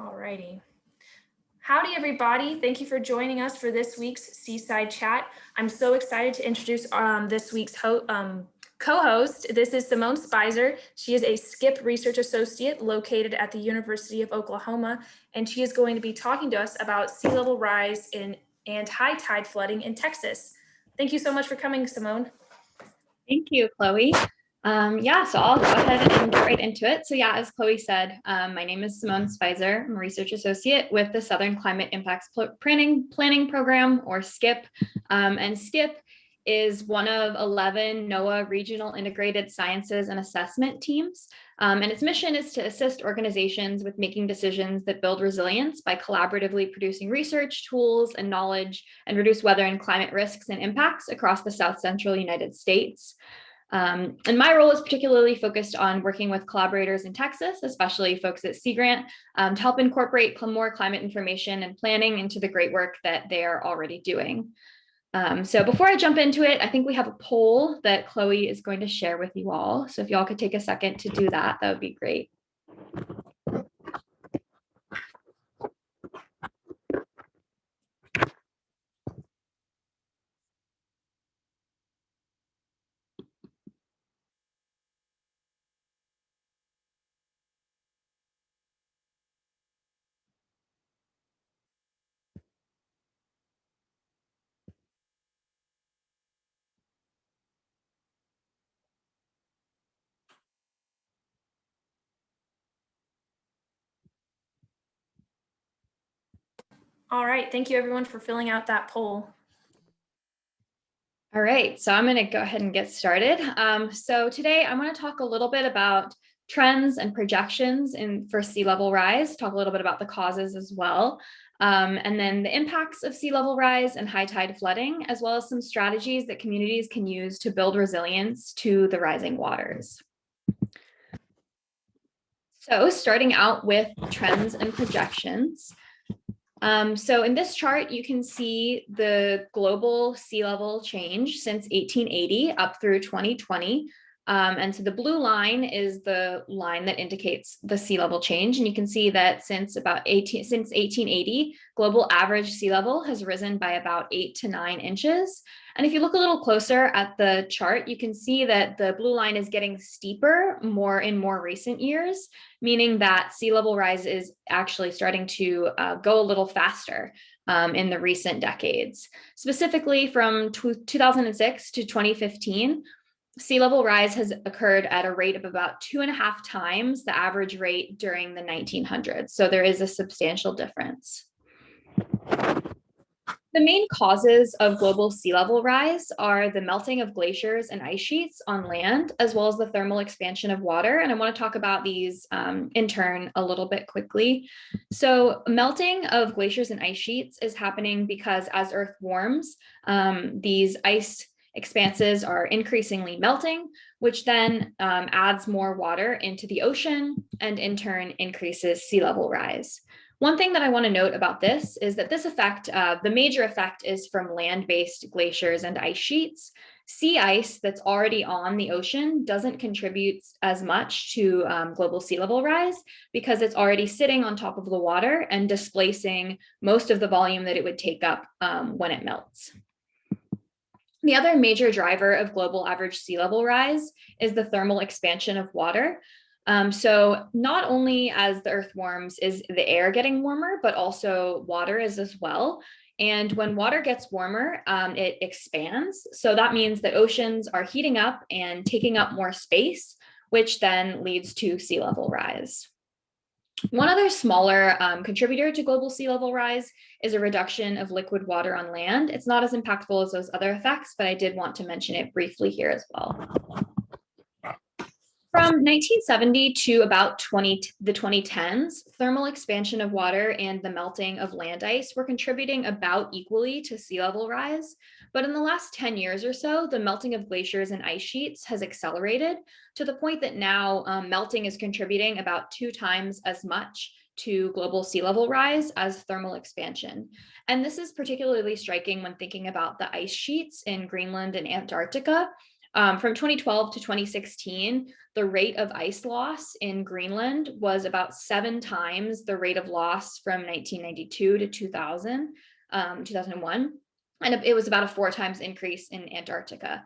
Alrighty. Howdy, everybody. Thank you for joining us for this week's Seaside Chat. I'm so excited to introduce this week's co-host. This is Simone Speizer. She is a SCIP research associate located at the University of Oklahoma, and she is going to be talking to us about sea level rise and high tide flooding in Texas. Thank you so much for coming, Simone. Thank you, Chloe. So I'll go ahead and get right into it. So as Chloe said, my name is Simone Speizer. I'm a research associate with the Southern Climate Impacts Planning Program, or SCIP. And SCIP is one of 11 NOAA regional integrated sciences and assessment teams. And its mission is to assist organizations with making decisions that build resilience by collaboratively producing research, tools, and knowledge, and reduce weather and climate risks and impacts across the South Central United States. And my role is particularly focused on working with collaborators in Texas, especially folks at Sea Grant, to help incorporate more climate information and planning into the great work that they are already doing. So before I jump into it, I think we have a poll that Chloe is going to share with you all. So if y'all could take a second to do that, that would be great. All right, thank you everyone for filling out that poll. All right, so I'm going to go ahead and get started. So today I want to talk a little bit about trends and projections for sea level rise, talk a little bit about the causes as well, and then the impacts of sea level rise and high tide flooding, as well as some strategies that communities can use to build resilience to the rising waters. So starting out with trends and projections. So in this chart, you can see the global sea level change since 1880 up through 2020. And so the blue line is the line that indicates the sea level change. And you can see that since 1880, global average sea level has risen by about 8 to 9 inches. And if you look a little closer at the chart, you can see that the blue line is getting steeper in more recent years, meaning that sea level rise is actually starting to go a little faster in the recent decades. Specifically from 2006 to 2015, sea level rise has occurred at a rate of about 2.5 times the average rate during the 1900s. So there is a substantial difference. The main causes of global sea level rise are the melting of glaciers and ice sheets on land, as well as the thermal expansion of water. And I want to talk about these in turn a little bit quickly. So melting of glaciers and ice sheets is happening because as Earth warms, these ice expanses are increasingly melting, which then adds more water into the ocean and in turn increases sea level rise. One thing that I want to note about this is that this effect, the major effect is from land-based glaciers and ice sheets. Sea ice that's already on the ocean doesn't contribute as much to global sea level rise because it's already sitting on top of the water and displacing most of the volume that it would take up when it melts. The other major driver of global average sea level rise is the thermal expansion of water. So not only as the Earth warms is the air getting warmer, but also water is as well. And when water gets warmer, it expands. So that means that oceans are heating up and taking up more space, which then leads to sea level rise. One other smaller contributor to global sea level rise is a reduction of liquid water on land. It's not as impactful as those other effects, but I did want to mention it briefly here as well. From 1970 to about the 2010s, thermal expansion of water and the melting of land ice were contributing about equally to sea level rise. But in the last 10 years or so, the melting of glaciers and ice sheets has accelerated to the point that now melting is contributing about 2 times as much to global sea level rise as thermal expansion. And this is particularly striking when thinking about the ice sheets in Greenland and Antarctica, From 2012 to 2016, the rate of ice loss in Greenland was about 7 times the rate of loss from 1992 to 2001. And it was about a 4 times increase in Antarctica.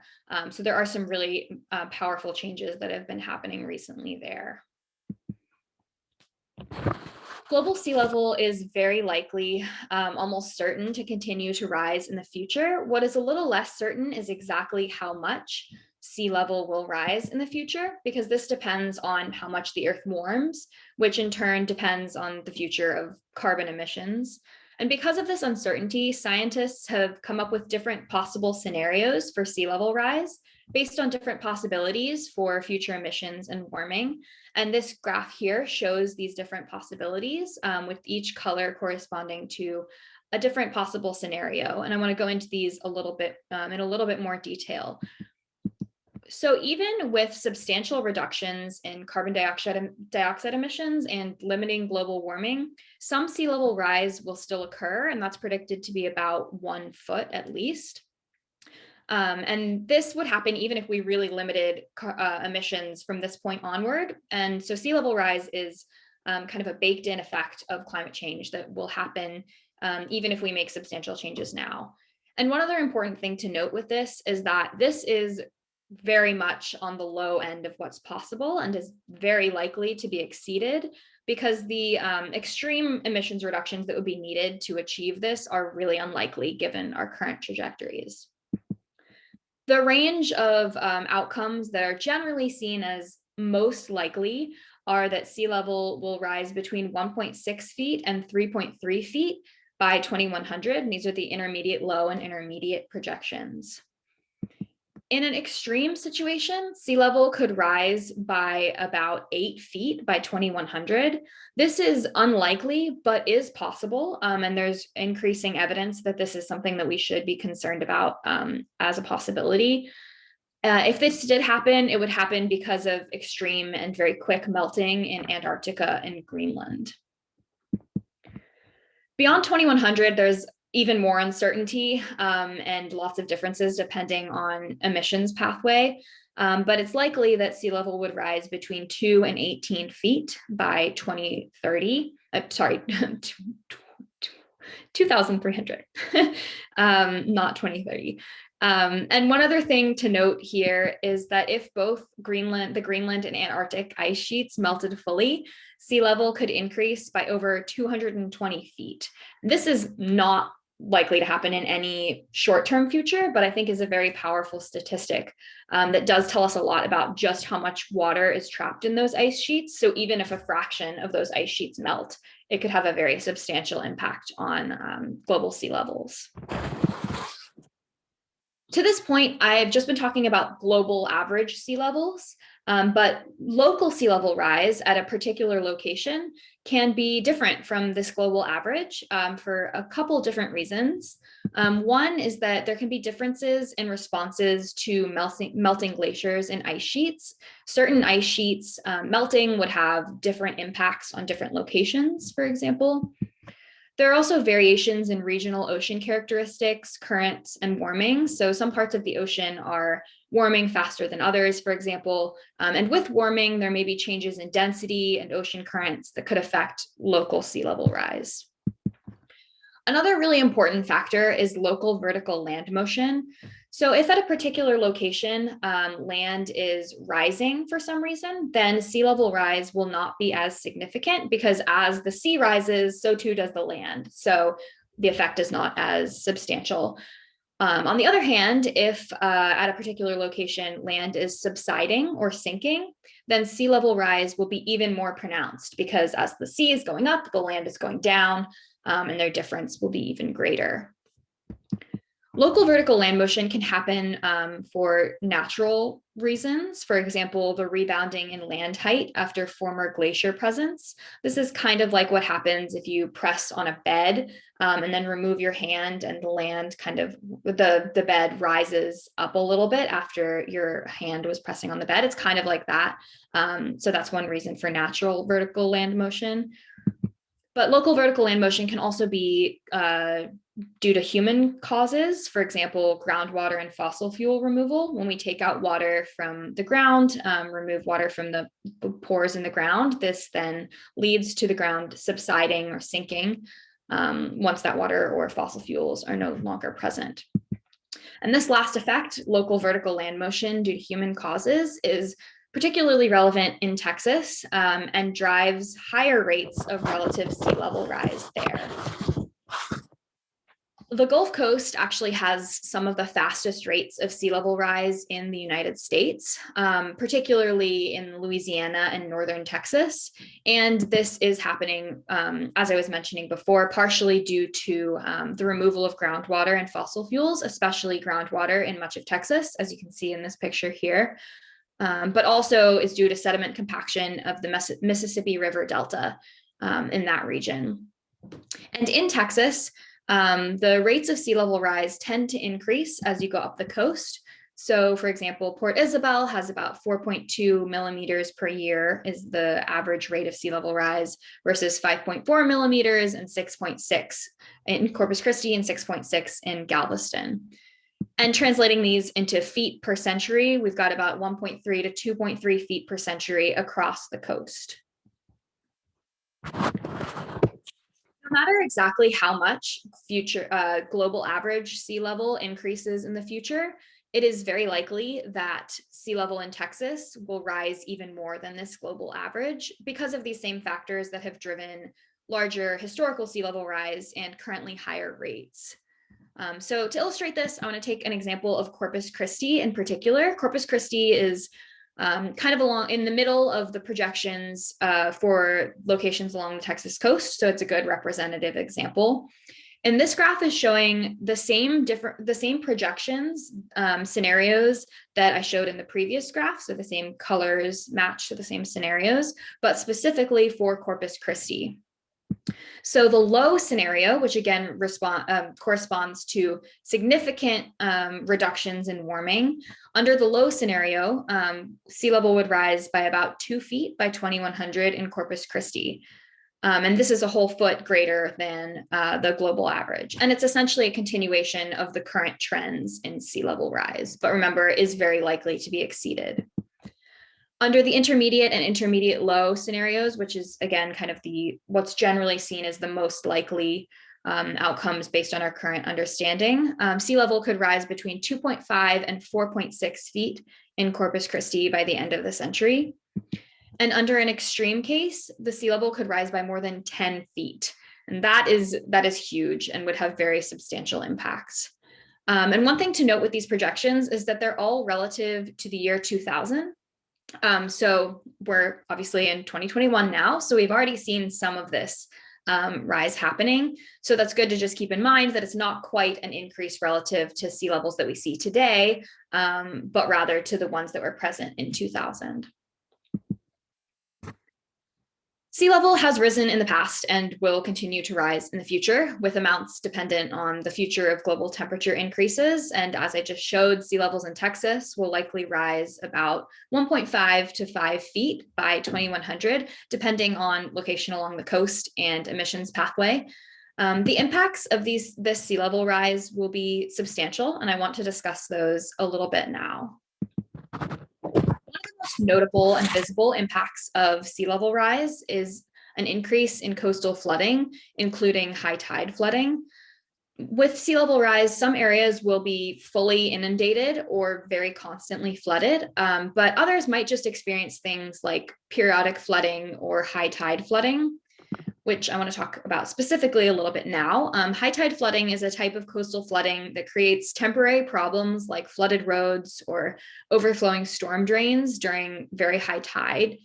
So there are some really powerful changes that have been happening recently there. Global sea level is very likely, almost certain, to continue to rise in the future. What is a little less certain is exactly how much sea level will rise in the future, because this depends on how much the Earth warms, which in turn depends on the future of carbon emissions. And because of this uncertainty, scientists have come up with different possible scenarios for sea level rise based on different possibilities for future emissions and warming. And this graph here shows these different possibilities, with each color corresponding to a different possible scenario. And I want to go into these a little bit in a little bit more detail. So even with substantial reductions in carbon dioxide emissions and limiting global warming, some sea level rise will still occur, and that's predicted to be about 1 foot at least. And this would happen even if we really limited emissions from this point onward. And so sea level rise is kind of a baked in effect of climate change that will happen even if we make substantial changes now. And one other important thing to note with this is that this is very much on the low end of what's possible and is very likely to be exceeded, because the extreme emissions reductions that would be needed to achieve this are really unlikely given our current trajectories. The range of outcomes that are generally seen as most likely are that sea level will rise between 1.6 feet and 3.3 feet by 2100. And these are the intermediate low and intermediate projections. In an extreme situation, sea level could rise by about 8 feet by 2100. This is unlikely, but is possible. And there's increasing evidence that this is something that we should be concerned about as a possibility. If this did happen, it would happen because of extreme and very quick melting in Antarctica and Greenland. Beyond 2100, there's even more uncertainty and lots of differences depending on emissions pathway. But it's likely that sea level would rise between 2 and 18 feet by 2030. 2,300, not 2030. And one other thing to note here is that if both the Greenland and Antarctic ice sheets melted fully, sea level could increase by over 220 feet. This is not likely to happen in any short-term future, but I think is a very powerful statistic that does tell us a lot about just how much water is trapped in those ice sheets. So even if a fraction of those ice sheets melt, it could have a very substantial impact on global sea levels. To this point, I've just been talking about global average sea levels, but local sea level rise at a particular location can be different from this global average for a couple different reasons. One is that there can be differences in responses to melting glaciers and ice sheets. Certain ice sheets melting would have different impacts on different locations, for example. There are also variations in regional ocean characteristics, currents, and warming. So some parts of the ocean are warming faster than others, for example. And with warming, there may be changes in density and ocean currents that could affect local sea level rise. Another really important factor is local vertical land motion. So if at a particular location, land is rising for some reason, then sea level rise will not be as significant, because as the sea rises, so too does the land. So the effect is not as substantial. On the other hand, if at a particular location land is subsiding or sinking, then sea level rise will be even more pronounced, because as the sea is going up, the land is going down, and their difference will be even greater. Local vertical land motion can happen for natural reasons. For example, the rebounding in land height after former glacier presence. This is kind of like what happens if you press on a bed and then remove your hand, and the land kind of, the bed rises up a little bit after your hand was pressing on the bed. It's kind of like that. So that's one reason for natural vertical land motion. But local vertical land motion can also be due to human causes, for example, groundwater and fossil fuel removal. When we take out water from the ground, remove water from the pores in the ground, this then leads to the ground subsiding or sinking once that water or fossil fuels are no longer present. And this last effect, local vertical land motion due to human causes, is particularly relevant in Texas and drives higher rates of relative sea level rise there. The Gulf Coast actually has some of the fastest rates of sea level rise in the United States, particularly in Louisiana and northern Texas. And this is happening, as I was mentioning before, partially due to the removal of groundwater and fossil fuels, especially groundwater in much of Texas, as you can see in this picture here, but also is due to sediment compaction of the Mississippi River Delta in that region. And in Texas, the rates of sea level rise tend to increase as you go up the coast. So for example, Port Isabel has about 4.2 millimeters per year is the average rate of sea level rise versus 5.4 millimeters and 6.6 in Corpus Christi and 6.6 in Galveston. And translating these into feet per century, we've got about 1.3 to 2.3 feet per century across the coast. No matter exactly how much future global average sea level increases in the future, it is very likely that sea level in Texas will rise even more than this global average because of these same factors that have driven larger historical sea level rise and currently higher rates. So to illustrate this, I want to take an example of Corpus Christi in particular. Corpus Christi is kind of along in the middle of the projections for locations along the Texas coast. So it's a good representative example. And this graph is showing the same projections scenarios that I showed in the previous graph. So the same colors match to the same scenarios, but specifically for Corpus Christi. So the low scenario, which again corresponds to significant reductions in warming, under the low scenario, sea level would rise by about 2 feet by 2100 in Corpus Christi. And this is a whole foot greater than the global average. And it's essentially a continuation of the current trends in sea level rise, but remember, is very likely to be exceeded. Under the intermediate and intermediate low scenarios, which is again kind of what's generally seen as the most likely outcomes based on our current understanding, sea level could rise between 2.5 and 4.6 feet in Corpus Christi by the end of the century. And under an extreme case, the sea level could rise by more than 10 feet. And that is huge and would have very substantial impacts. And one thing to note with these projections is that they're all relative to the year 2000. So we're obviously in 2021 now, so we've already seen some of this rise happening. So that's good to just keep in mind that it's not quite an increase relative to sea levels that we see today, but rather to the ones that were present in 2000. Sea level has risen in the past and will continue to rise in the future, with amounts dependent on the future of global temperature increases. And as I just showed, sea levels in Texas will likely rise about 1.5 to 5 feet by 2100, depending on location along the coast and emissions pathway. The impacts of this sea level rise will be substantial, and I want to discuss those a little bit now. Most notable and visible impacts of sea level rise is an increase in coastal flooding, including high tide flooding. With sea level rise, some areas will be fully inundated or very constantly flooded, but others might just experience things like periodic flooding or high tide flooding, which I want to talk about specifically a little bit now. High tide flooding is a type of coastal flooding that creates temporary problems like flooded roads or overflowing storm drains during very high tide.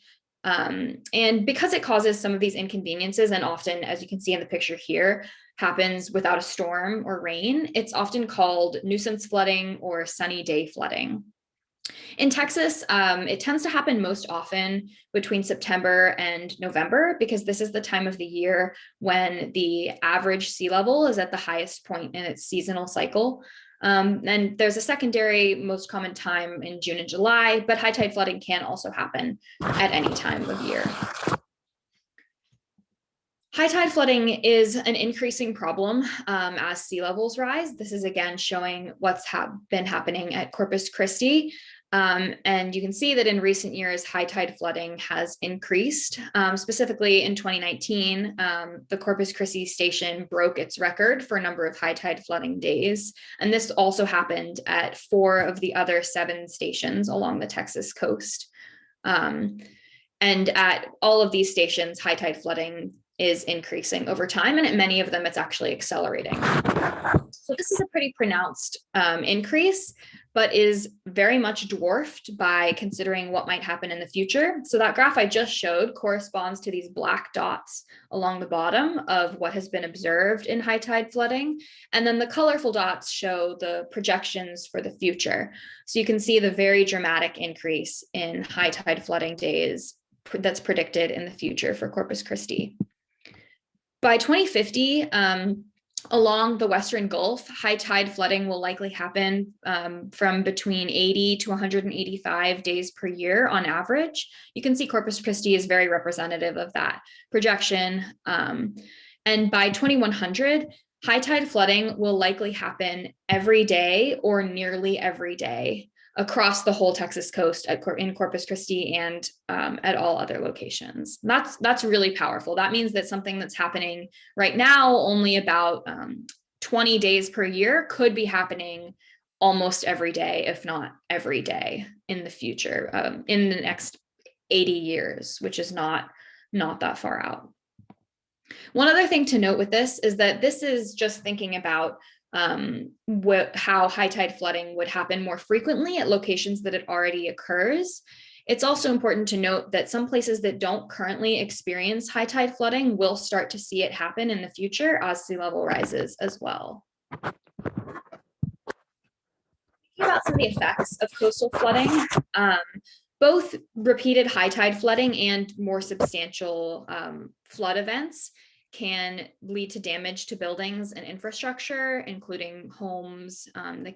And because it causes some of these inconveniences, and often, as you can see in the picture here, happens without a storm or rain, it's often called nuisance flooding or sunny day flooding. In Texas, it tends to happen most often between September and November, because this is the time of the year when the average sea level is at the highest point in its seasonal cycle. And there's a secondary most common time in June and July, but high tide flooding can also happen at any time of year. High tide flooding is an increasing problem as sea levels rise. This is again showing what's been happening at Corpus Christi. And you can see that in recent years, high tide flooding has increased. Specifically in 2019, the Corpus Christi station broke its record for a number of high tide flooding days. And this also happened at 4 of the other 7 stations along the Texas coast. And at all of these stations, high tide flooding is increasing over time, and at many of them, it's actually accelerating. So this is a pretty pronounced increase, but is very much dwarfed by considering what might happen in the future. So that graph I just showed corresponds to these black dots along the bottom of what has been observed in high tide flooding. And then the colorful dots show the projections for the future. So you can see the very dramatic increase in high tide flooding days that's predicted in the future for Corpus Christi. By 2050, along the Western Gulf, high tide flooding will likely happen from between 80 to 185 days per year on average. You can see Corpus Christi is very representative of that projection. And by 2100, high tide flooding will likely happen every day or nearly every day across the whole Texas coast in Corpus Christi and at all other locations. That's really powerful. That means that something that's happening right now, only about 20 days per year, could be happening almost every day, if not every day in the future, in the next 80 years, which is not that far out. One other thing to note with this is that this is just thinking about how high tide flooding would happen more frequently at locations that it already occurs. It's also important to note that some places that don't currently experience high tide flooding will start to see it happen in the future as sea level rises as well. Thinking about some of the effects of coastal flooding, both repeated high tide flooding and more substantial flood events can lead to damage to buildings and infrastructure, including homes.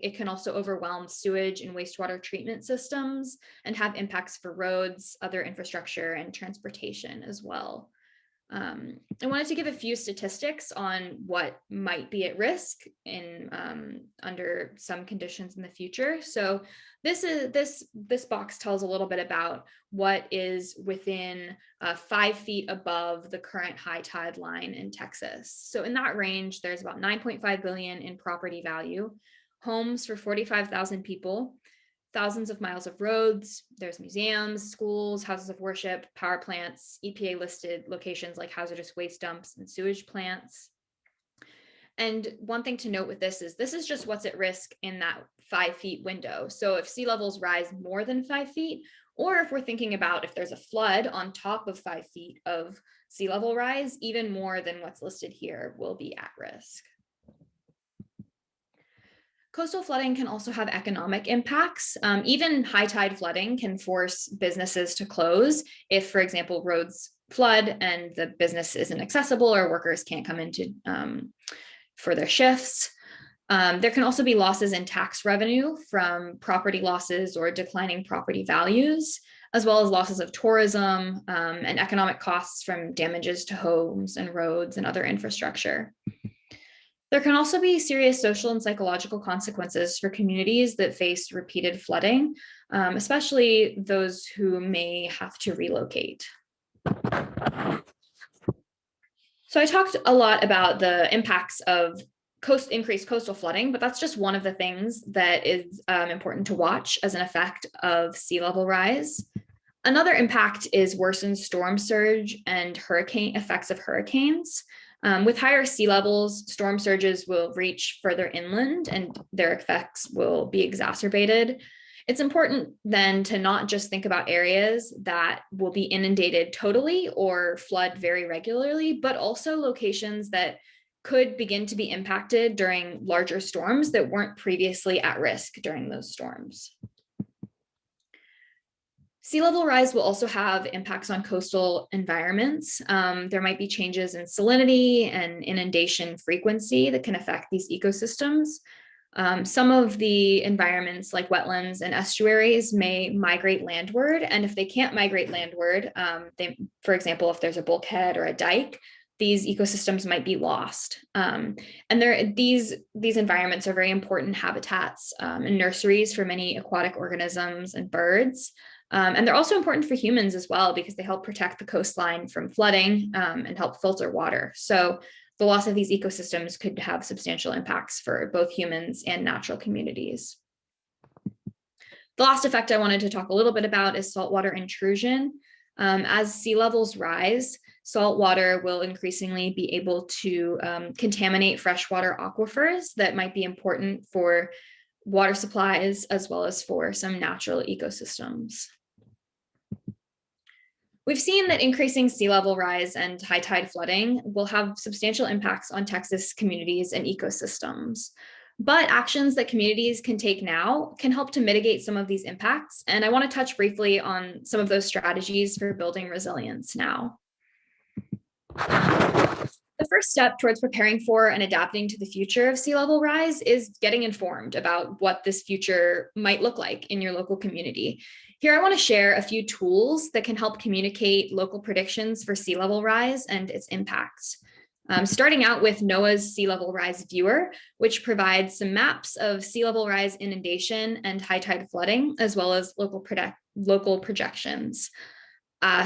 It can also overwhelm sewage and wastewater treatment systems and have impacts for roads, other infrastructure, and transportation as well. I wanted to give a few statistics on what might be at risk in under some conditions in the future. So this box tells a little bit about what is within 5 feet above the current high tide line in Texas. So in that range, there's about 9.5 billion in property value, homes for 45,000 people, thousands of miles of roads. There's museums, schools, houses of worship, power plants, EPA listed locations like hazardous waste dumps and sewage plants. And one thing to note with this is just what's at risk in that 5 feet window. So if sea levels rise more than 5 feet, or if we're thinking about if there's a flood on top of 5 feet of sea level rise, even more than what's listed here will be at risk. Coastal flooding can also have economic impacts. Even high tide flooding can force businesses to close if, for example, roads flood and the business isn't accessible or workers can't come into for their shifts. There can also be losses in tax revenue from property losses or declining property values, as well as losses of tourism and economic costs from damages to homes and roads and other infrastructure. There can also be serious social and psychological consequences for communities that face repeated flooding, especially those who may have to relocate. So I talked a lot about the impacts of increased coastal flooding, but that's just one of the things that is important to watch as an effect of sea level rise. Another impact is worsened storm surge and hurricane effects of hurricanes. With higher sea levels, storm surges will reach further inland and their effects will be exacerbated. It's important then to not just think about areas that will be inundated totally or flood very regularly, but also locations that could begin to be impacted during larger storms that weren't previously at risk during those storms. Sea level rise will also have impacts on coastal environments. There might be changes in salinity and inundation frequency that can affect these ecosystems. Some of the environments like wetlands and estuaries may migrate landward. And if they can't migrate landward, for example, if there's a bulkhead or a dike, these ecosystems might be lost. And these environments are very important habitats and nurseries for many aquatic organisms and birds. And they're also important for humans as well, because they help protect the coastline from flooding and help filter water. So the loss of these ecosystems could have substantial impacts for both humans and natural communities. The last effect I wanted to talk a little bit about is saltwater intrusion. As sea levels rise, salt water will increasingly be able to contaminate freshwater aquifers that might be important for water supplies as well as for some natural ecosystems. We've seen that increasing sea level rise and high tide flooding will have substantial impacts on Texas communities and ecosystems. But actions that communities can take now can help to mitigate some of these impacts. And I want to touch briefly on some of those strategies for building resilience now. The first step towards preparing for and adapting to the future of sea level rise is getting informed about what this future might look like in your local community. Here, I want to share a few tools that can help communicate local predictions for sea level rise and its impacts. Starting out with NOAA's Sea Level Rise Viewer, which provides some maps of sea level rise inundation and high tide flooding, as well as local projections.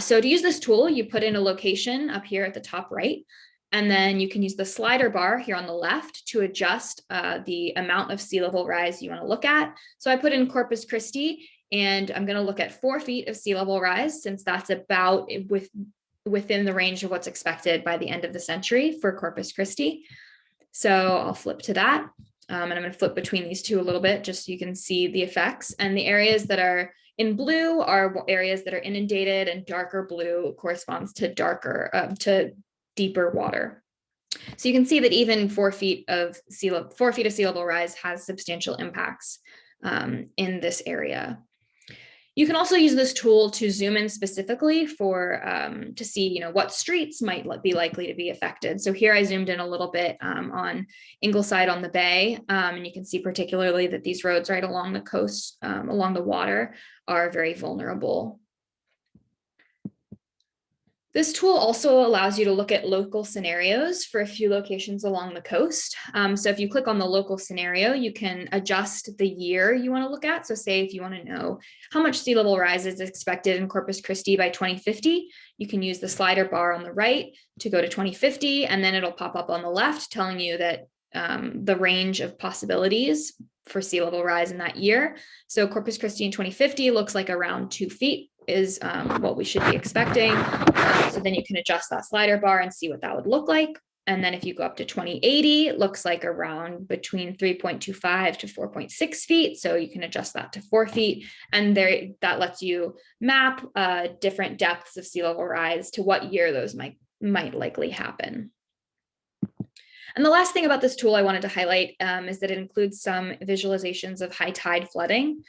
So to use this tool, you put in a location up here at the top right, and then you can use the slider bar here on the left to adjust the amount of sea level rise you want to look at. So I put in Corpus Christi, and I'm going to look at 4 feet of sea level rise, since that's about within the range of what's expected by the end of the century for Corpus Christi. So I'll flip to that. And I'm going to flip between these two a little bit just so you can see the effects. And the areas that are in blue are areas that are inundated, and darker blue corresponds to deeper water. So you can see that even 4 feet of sea level rise has substantial impacts in this area. You can also use this tool to zoom in specifically to see, what streets might be likely to be affected. So here I zoomed in a little bit on Ingleside on the Bay, and you can see particularly that these roads right along the coast, along the water, are very vulnerable. This tool also allows you to look at local scenarios for a few locations along the coast. So if you click on the local scenario, you can adjust the year you want to look at. So say if you want to know how much sea level rise is expected in Corpus Christi by 2050, you can use the slider bar on the right to go to 2050, and then it'll pop up on the left telling you that the range of possibilities for sea level rise in that year. So Corpus Christi in 2050 looks like around 2 feet is what we should be expecting. So then you can adjust that slider bar and see what that would look like. And then if you go up to 2080, it looks like around between 3.25 to 4.6 feet. So you can adjust that to 4 feet. And that lets you map different depths of sea level rise to what year those might likely happen. And the last thing about this tool I wanted to highlight is that it includes some visualizations of high tide flooding.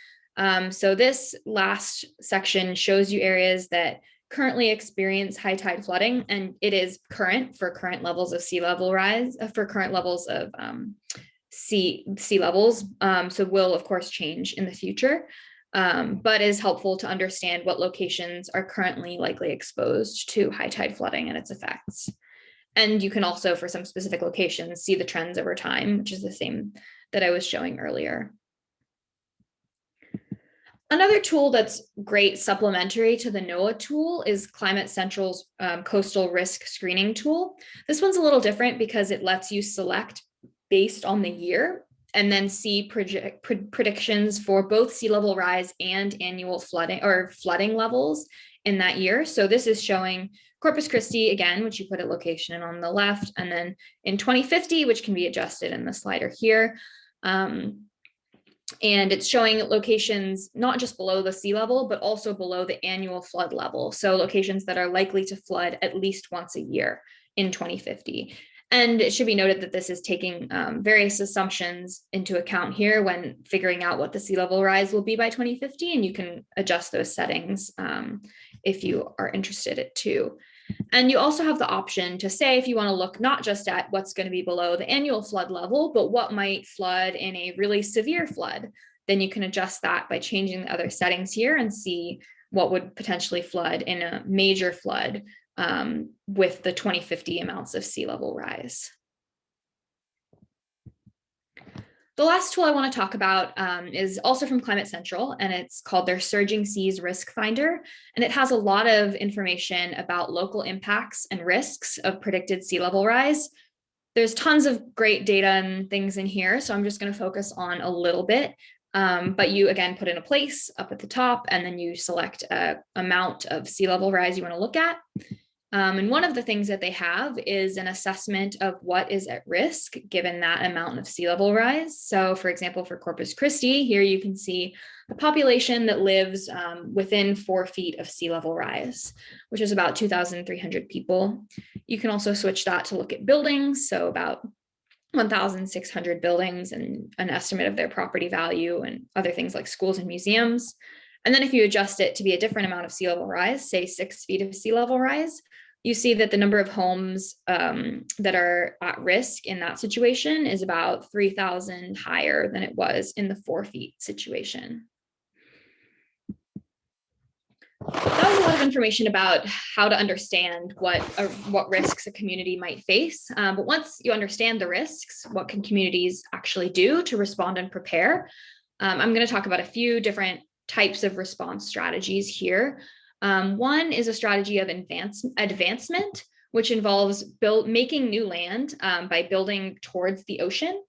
So this last section shows you areas that currently experience high tide flooding, and it is current for current levels of sea level rise, for current levels of sea levels. So will of course change in the future, but is helpful to understand what locations are currently likely exposed to high tide flooding and its effects. And you can also, for some specific locations, see the trends over time, which is the same that I was showing earlier. Another tool that's great supplementary to the NOAA tool is Climate Central's coastal risk screening tool. This one's a little different because it lets you select based on the year and then see predictions for both sea level rise and annual flooding levels in that year. So this is showing Corpus Christi again, which you put a location on the left, and then in 2050, which can be adjusted in the slider here. And it's showing locations not just below the sea level, but also below the annual flood level. So locations that are likely to flood at least once a year in 2050. And it should be noted that this is taking various assumptions into account here when figuring out what the sea level rise will be by 2050. And you can adjust those settings if you are interested in it too. And you also have the option to say if you want to look not just at what's going to be below the annual flood level, but what might flood in a really severe flood, then you can adjust that by changing the other settings here and see what would potentially flood in a major flood with the 2050 amounts of sea level rise. The last tool I want to talk about is also from Climate Central, and it's called their Surging Seas Risk Finder. And it has a lot of information about local impacts and risks of predicted sea level rise. There's tons of great data and things in here, so I'm just going to focus on a little bit. But you, again, put in a place up at the top, and then you select an amount of sea level rise you want to look at. And one of the things that they have is an assessment of what is at risk given that amount of sea level rise. So for example, for Corpus Christi, here you can see the population that lives within 4 feet of sea level rise, which is about 2,300 people. You can also switch that to look at buildings, so about 1,600 buildings and an estimate of their property value and other things like schools and museums. And then if you adjust it to be a different amount of sea level rise, say 6 feet of sea level rise, you see that the number of homes that are at risk in that situation is about 3,000 higher than it was in the 4 feet situation. That was a lot of information about how to understand what risks a community might face. But once you understand the risks, what can communities actually do to respond and prepare? I'm going to talk about a few different types of response strategies here. One is a strategy of advancement, which involves making new land by building towards the ocean.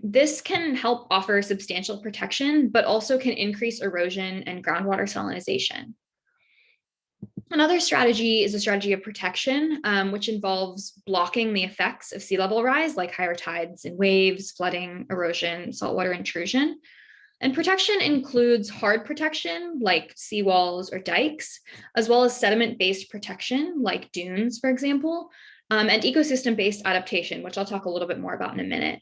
This can help offer substantial protection, but also can increase erosion and groundwater salinization. Another strategy is a strategy of protection, which involves blocking the effects of sea level rise, like higher tides and waves, flooding, erosion, saltwater intrusion. And protection includes hard protection, like seawalls or dikes, as well as sediment-based protection, like dunes, for example, and ecosystem-based adaptation, which I'll talk a little bit more about in a minute.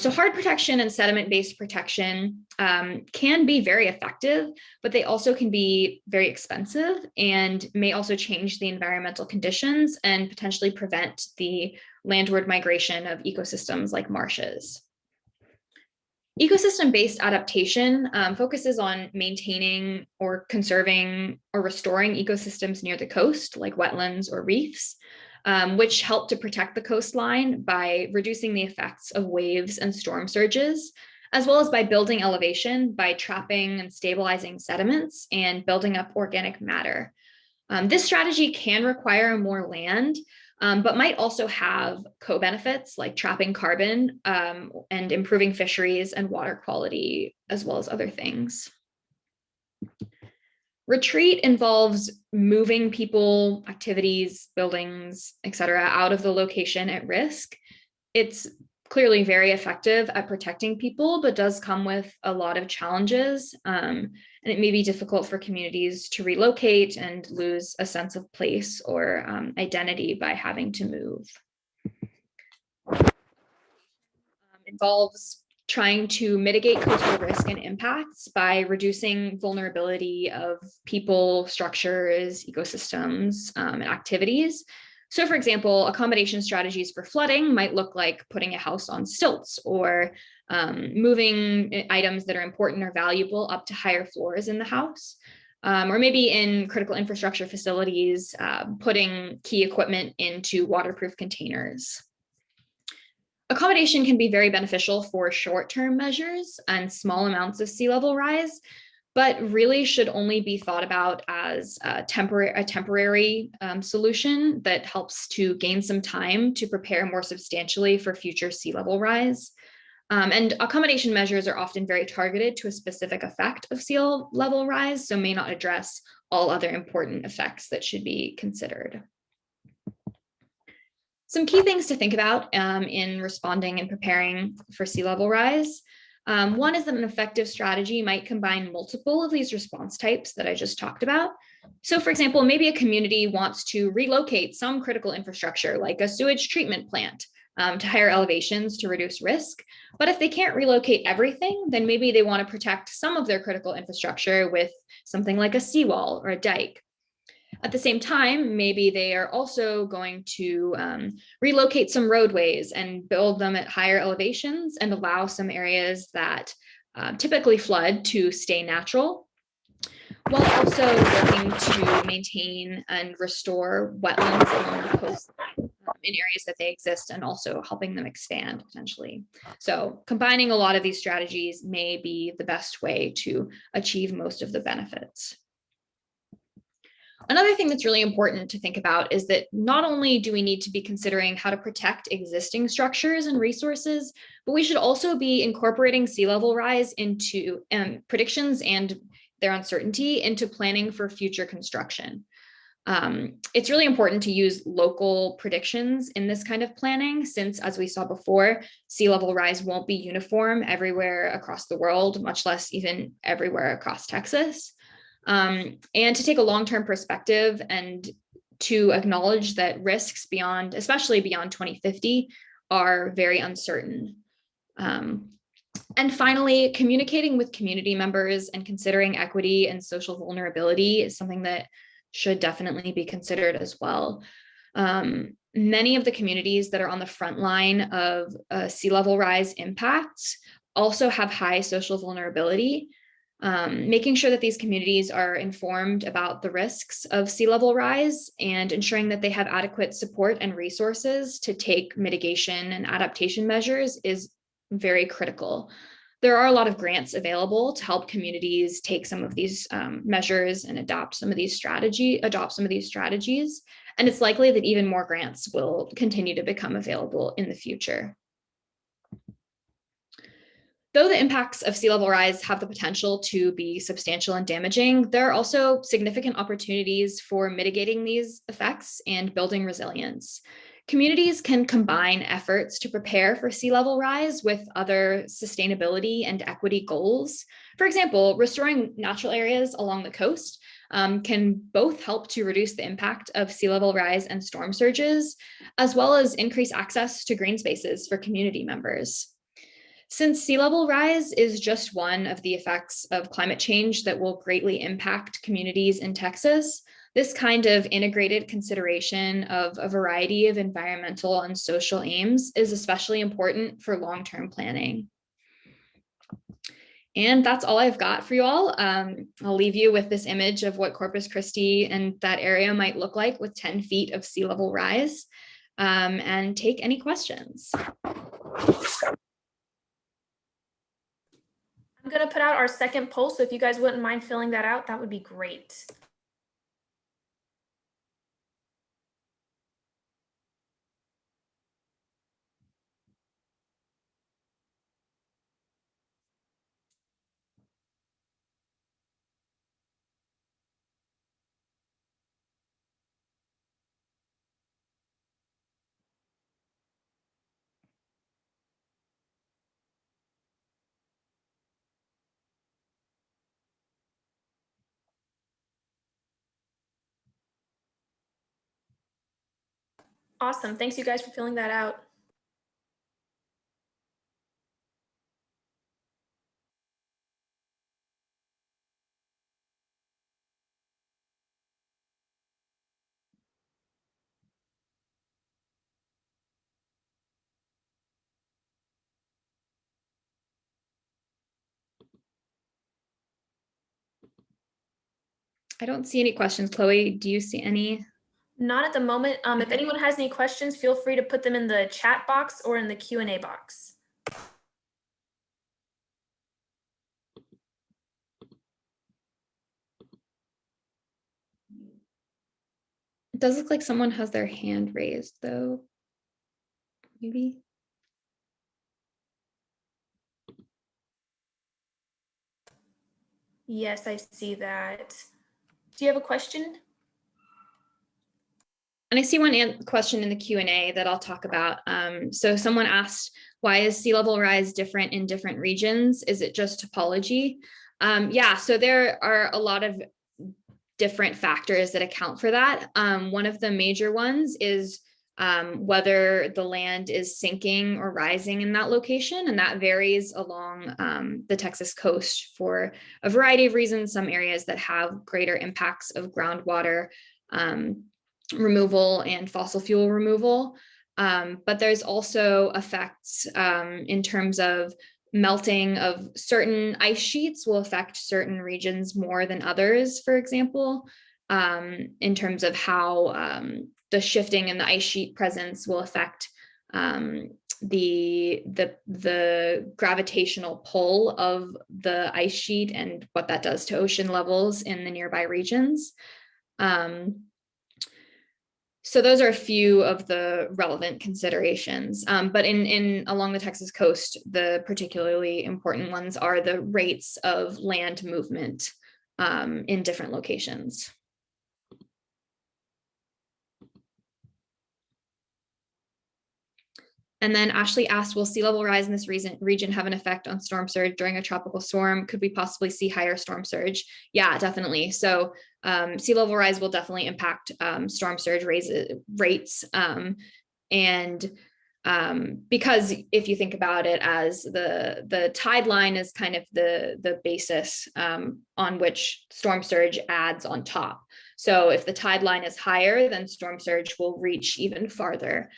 So hard protection and sediment-based protection can be very effective, but they also can be very expensive and may also change the environmental conditions and potentially prevent the landward migration of ecosystems like marshes. Ecosystem-based adaptation focuses on maintaining or conserving or restoring ecosystems near the coast, like wetlands or reefs, which help to protect the coastline by reducing the effects of waves and storm surges, as well as by building elevation by trapping and stabilizing sediments and building up organic matter. This strategy can require more land, but might also have co-benefits like trapping carbon and improving fisheries and water quality, as well as other things. Retreat involves moving people, activities, buildings, etc., out of the location at risk. It's clearly very effective at protecting people, but does come with a lot of challenges. And it may be difficult for communities to relocate and lose a sense of place or identity by having to move. Involves trying to mitigate coastal risk and impacts by reducing vulnerability of people, structures, ecosystems, and activities. So for example, accommodation strategies for flooding might look like putting a house on stilts or moving items that are important or valuable up to higher floors in the house. Or maybe in critical infrastructure facilities, putting key equipment into waterproof containers. Accommodation can be very beneficial for short-term measures and small amounts of sea level rise, but really should only be thought about as a temporary solution that helps to gain some time to prepare more substantially for future sea level rise. And accommodation measures are often very targeted to a specific effect of sea level rise, so may not address all other important effects that should be considered. Some key things to think about in responding and preparing for sea level rise. One is that an effective strategy might combine multiple of these response types that I just talked about. So for example, maybe a community wants to relocate some critical infrastructure like a sewage treatment plant to higher elevations to reduce risk. But if they can't relocate everything, then maybe they want to protect some of their critical infrastructure with something like a seawall or a dike. At the same time, maybe they are also going to relocate some roadways and build them at higher elevations and allow some areas that typically flood to stay natural. while also working to maintain and restore wetlands along the coastline in areas that they exist, and also helping them expand potentially. So combining a lot of these strategies may be the best way to achieve most of the benefits. Another thing that's really important to think about is that not only do we need to be considering how to protect existing structures and resources, but we should also be incorporating sea level rise into predictions and their uncertainty into planning for future construction. It's really important to use local predictions in this kind of planning, since, as we saw before, sea level rise won't be uniform everywhere across the world, much less even everywhere across Texas. And to take a long-term perspective and to acknowledge that risks beyond, especially beyond 2050, are very uncertain. And finally, communicating with community members and considering equity and social vulnerability is something that should definitely be considered as well. Many of the communities that are on the front line of sea level rise impacts also have high social vulnerability. Making sure that these communities are informed about the risks of sea level rise and ensuring that they have adequate support and resources to take mitigation and adaptation measures is very critical. There are a lot of grants available to help communities take some of these measures and adopt some of these strategies. And it's likely that even more grants will continue to become available in the future. Though the impacts of sea level rise have the potential to be substantial and damaging, there are also significant opportunities for mitigating these effects and building resilience. Communities can combine efforts to prepare for sea level rise with other sustainability and equity goals. For example, restoring natural areas along the coast can both help to reduce the impact of sea level rise and storm surges, as well as increase access to green spaces for community members. Since sea level rise is just one of the effects of climate change that will greatly impact communities in Texas, this kind of integrated consideration of a variety of environmental and social aims is especially important for long-term planning. And that's all I've got for you all. I'll leave you with this image of what Corpus Christi and that area might look like with 10 feet of sea level rise, and take any questions. I'm going to put out our second poll, so if you guys wouldn't mind filling that out, that would be great. Awesome. Thanks you guys for filling that out. I don't see any questions. Chloe, do you see any? Not at the moment. If anyone has any questions, feel free to put them in the chat box or in the Q&A box. It does look like someone has their hand raised though. Maybe. Yes, I see that. Do you have a question? And I see one question in the Q&A that I'll talk about. So someone asked, why is sea level rise different in different regions? Is it just topology? Yeah, so there are a lot of different factors that account for that. One of the major ones is whether the land is sinking or rising in that location, and that varies along the Texas coast for a variety of reasons. Some areas that have greater impacts of groundwater removal and fossil fuel removal. But there's also effects in terms of melting of certain ice sheets will affect certain regions more than others, for example, in terms of how the shifting in the ice sheet presence will affect the gravitational pull of the ice sheet and what that does to ocean levels in the nearby regions. So those are a few of the relevant considerations. But along the Texas coast, the particularly important ones are the rates of land movement in different locations. And then Ashley asked, will sea level rise in this region have an effect on storm surge during a tropical storm? Could we possibly see higher storm surge? Yeah, definitely. So sea level rise will definitely impact storm surge rates. Because if you think about it as the tide line is kind of the basis on which storm surge adds on top. So if the tide line is higher, then storm surge will reach even farther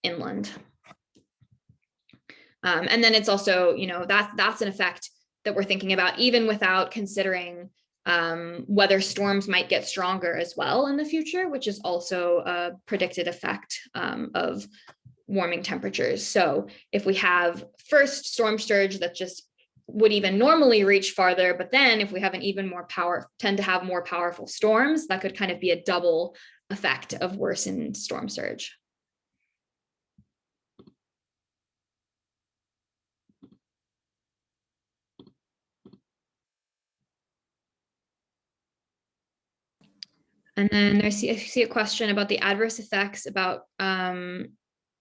inland. And then it's also, that's an effect that we're thinking about even without considering whether storms might get stronger as well in the future, which is also a predicted effect of warming temperatures. So if we have first storm surge that just would even normally reach farther, but then if we have tend to have more powerful storms, that could kind of be a double effect of worsened storm surge. And then I see a question about the adverse effects about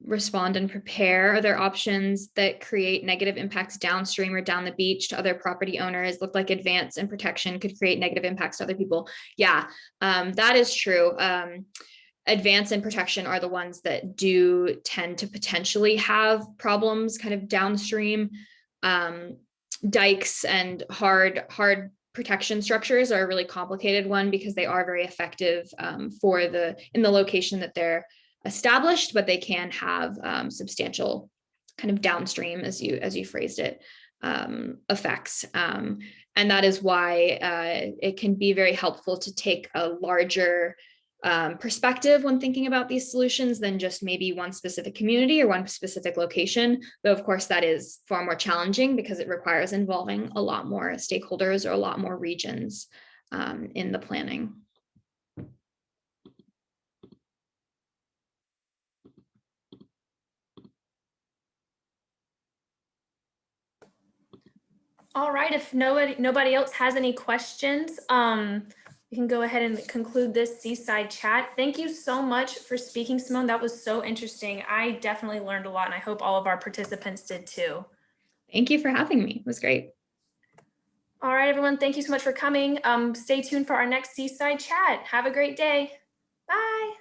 respond and prepare. Are there options that create negative impacts downstream or down the beach to other property owners? Look like advance and protection could create negative impacts to other people. Yeah, that is true. Advance and protection are the ones that do tend to potentially have problems kind of downstream. Dikes and hard protection structures are a really complicated one because they are very effective in the location that they're established, but they can have substantial kind of downstream, as you phrased it, effects. And that is why it can be very helpful to take a larger perspective when thinking about these solutions than just maybe one specific community or one specific location. Though, of course, that is far more challenging because it requires involving a lot more stakeholders or a lot more regions in the planning. All right, if nobody else has any questions, we can go ahead and conclude this Seaside chat. Thank you so much for speaking, Simone. That was so interesting. I definitely learned a lot, and I hope all of our participants did too. Thank you for having me. It was great. All right, everyone. Thank you so much for coming. Stay tuned for our next Seaside chat. Have a great day. Bye.